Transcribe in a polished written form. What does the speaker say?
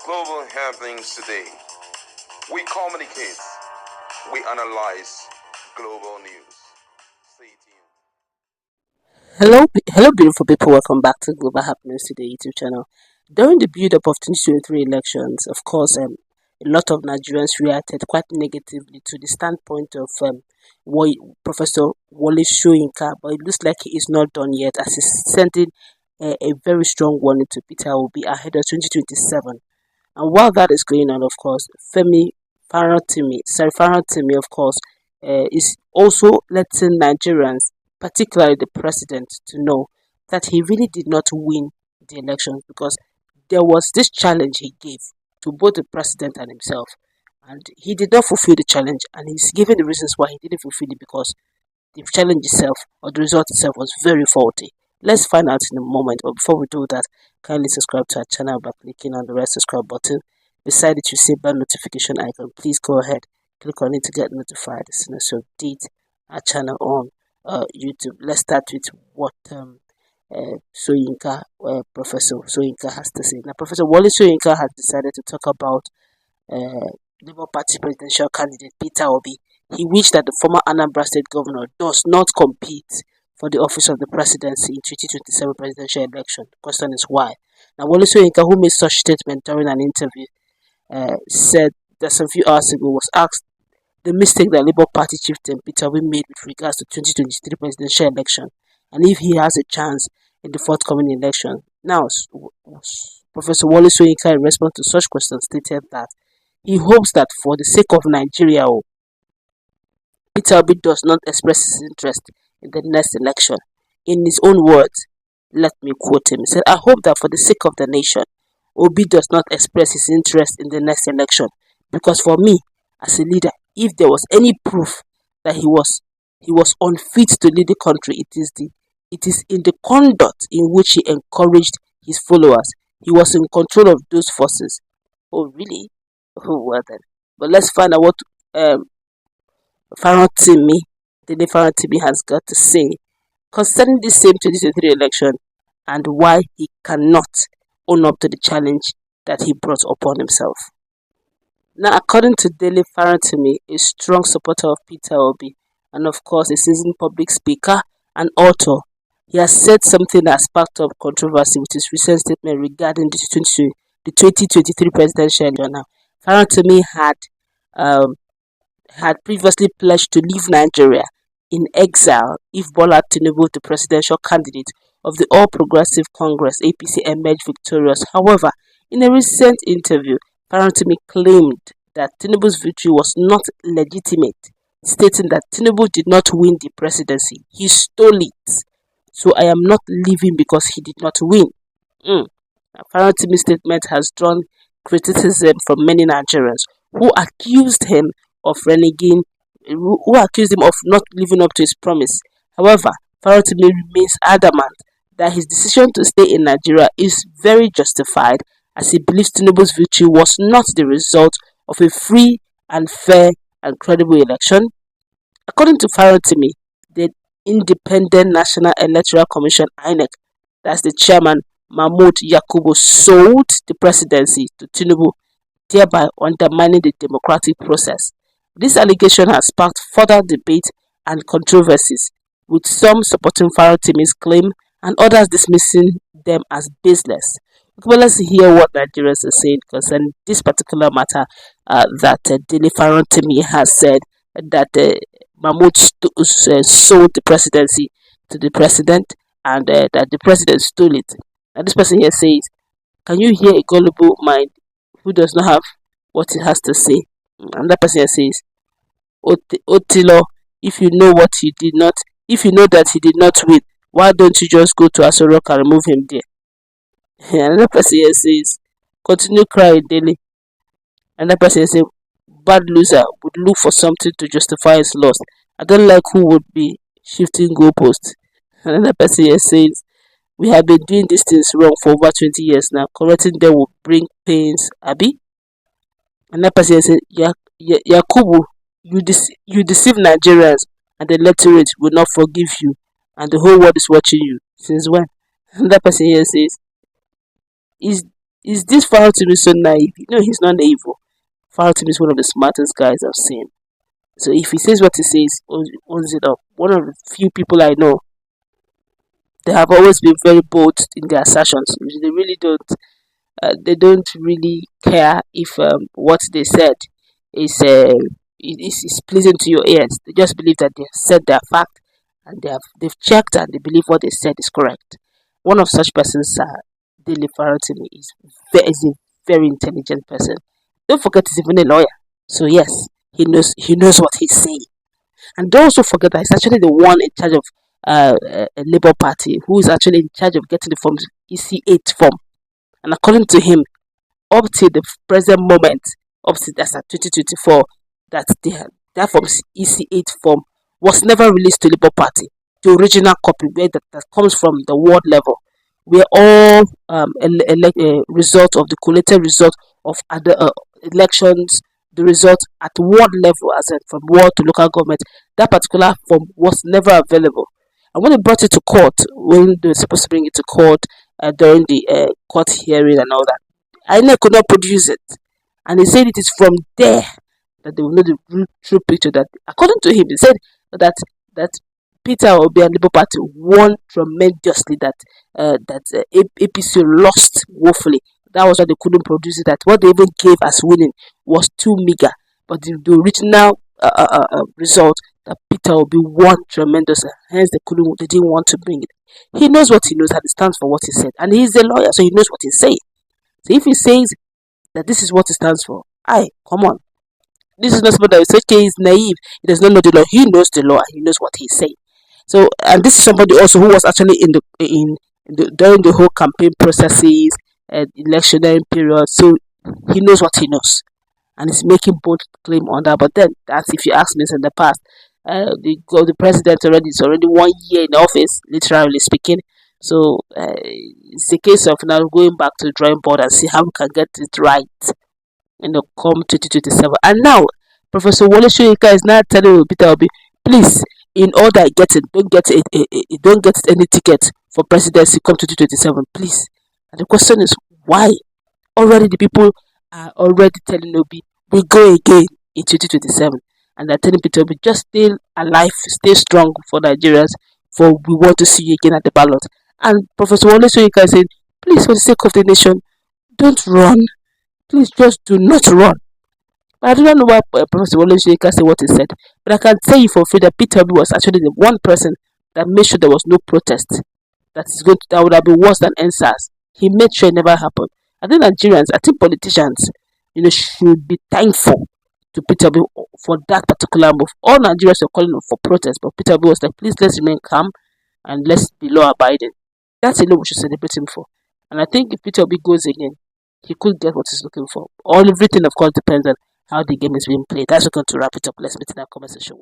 global happenings today. We communicate, we analyze global news. Stay tuned. Hello, beautiful people. Welcome back to Global Happenings Today YouTube channel. During the build-up of 2023 elections, of course, a lot of Nigerians reacted quite negatively to the standpoint of Wo- Professor Wole Soyinka, but it looks like he is not done yet, as he's sending a very strong warning to Peter Obi ahead of 2027. And while that is going on, of course, Farantimi, of course, is also letting Nigerians, particularly the president, to know that he really did not win the election because there was this challenge he gave to both the president and himself, and he did not fulfill the challenge, and he's given the reasons why he didn't fulfill it because the challenge itself or the result itself was very faulty. Let's find out in a moment, but before we do that, kindly subscribe to our channel by clicking on the red subscribe button. Beside it, you see bell notification icon. Please go ahead, click on it to get notified as soon as we update our channel on YouTube. Let's start with what Professor Soyinka has to say. Now, Professor Wole Soyinka has decided to talk about Labour Party presidential candidate Peter Obi. He wished that the former Anambra State governor does not compete for the office of the presidency in 2027 presidential election. The question is why. Now, Wole Soyinka, who made such statement during an interview, said that some few hours ago was asked the mistake that Labour Party chieftain Peter Obi made with regards to 2023 presidential election and if he has a chance in the forthcoming election. Now, Professor Wole Soyinka, in response to such questions, stated that he hopes that for the sake of Nigeria, Peter Obi does not express his interest in the next election. In his own words, let me quote him. He said, I hope that for the sake of the nation, Obi does not express his interest in the next election. Because for me, as a leader, if there was any proof that he was unfit to lead the country, it is in the conduct in which he encouraged his followers. He was in control of those forces. Oh, really? Oh, well then. But let's find out what Farantimi, Dele Farontimi has got to say concerning this same 2023 election and why he cannot own up to the challenge that he brought upon himself. Now, according to Dele Farontimi, a strong supporter of Peter Obi and of course a seasoned public speaker and author, he has said something that sparked up controversy with his recent statement regarding the 2023 presidential election. Now, Farontimi had previously pledged to leave Nigeria in exile if Bola Tinubu, the presidential candidate of the All Progressive Congress (APC), emerged victorious. However, in a recent interview, Farontimi claimed that Tinubu's victory was not legitimate, stating that Tinubu did not win the presidency, he stole it. So I am not leaving because he did not win. Farontimi's statement has drawn criticism from many Nigerians who accused him of reneging, who accused him of not living up to his promise. However, Farontimi remains adamant that his decision to stay in Nigeria is very justified, as he believes Tinubu's victory was not the result of a free and fair and credible election. According to Farontimi, the Independent National Electoral Commission (INEC), that's the chairman Mahmood Yakubu, sold the presidency to Tinubu, thereby undermining the democratic process. This allegation has sparked further debate and controversies, with some supporting Farontimi's claim and others dismissing them as baseless. Okay, well, let's hear what Nigerians are saying concerning this particular matter that Dele Farontimi has said that Mahmoud sold the presidency to the president and that the president stole it. And this person here says, can you hear a gullible mind who does not have what he has to say? And that person here says, Otilo, if you know what he did not, if you know that he did not win, why don't you just go to Asorok and remove him there? And another person here says, continue crying daily. And that person here says, bad loser would look for something to justify his loss. I don't like who would be shifting goalposts. And another person here says, we have been doing these things wrong for over 20 years now. Correcting them will bring pains, Abi. And that person here says, Yakubu, you deceive Nigerians and the electorate will not forgive you and the whole world is watching you. Since when? And that person here says, is Is this Farontimi so naive? No, he's not naive. Farontimi is one of the smartest guys I've seen. So if he says what he says, owns it up. One of the few people I know, they have always been very bold in their assertions. They really don't. They don't really care if what they said is is pleasing to your ears. They just believe that they said their fact, and they've checked and they believe what they said is correct. One of such persons, Dele Farontimi, is a very intelligent person. Don't forget he's even a lawyer. So yes, he knows what he's saying. And don't also forget that he's actually the one in charge of a Labour Party who is actually in charge of getting the forms EC8 form. And according to him, up to the present moment, up to that's at 2024, that that form EC8 form was never released to Labour Party. The original copy where that comes from the ward level, where all result of the collated result of other elections, the result at ward level, as in from ward to local government, that particular form was never available. And when they brought it to court, when they were supposed to bring it to court during the court hearing and all that, INEC could not produce it. And he said it is from there that they will know the true picture. That, according to him, he said that that Peter Obi and Labour Party won tremendously. That APC lost woefully. That was why they couldn't produce it. That what they even gave as winning was too meager. But the original result, that Peter Obi won tremendously. Hence they didn't want to bring it. He knows what he knows and he stands for what he said. And he's a lawyer, so he knows what he's saying. So if he says that this is what it stands for, come on. This is not somebody that is okay, he's naive, he does not know the law. He knows the law and he knows what he's saying. So, and this is somebody also who was actually in the during the whole campaign processes and electionary period. So he knows what he knows, and he's making bold claim on that. But then, that's if you ask me, in the past, the president is already 1 year in office, literally speaking. So it's a case of now going back to the drawing board and see how we can get it right come 2027. And now, Professor Wole Soyinka is now telling Peter Obi, please, in order get it, don't get any ticket for presidency come 2027, please. And the question is, why? Already the people are already telling Obi, we go again in 2027. And they're telling Peter Obi, just stay alive, stay strong for Nigerians, for we want to see you again at the ballot. And Professor Wole Soyinka is saying, please, for the sake of the nation, don't run. Please just do not run. But I do not know why Professor Wole Soyinka said what he said. But I can tell you for free that Peter Obi was actually the one person that made sure there was no protest. That would have been worse than NSAS. He made sure it never happened. I think Nigerians, I think politicians, should be thankful to Peter Obi for that particular move. All Nigerians were calling for protest, but Peter Obi was like, please, let's remain calm and let's be law abiding. That's a law we should celebrate him for. And I think if Peter Obi goes again, he could get what he's looking for. Everything, of course, depends on how the game is being played. That's going to wrap it up. Let's meet in our conversation.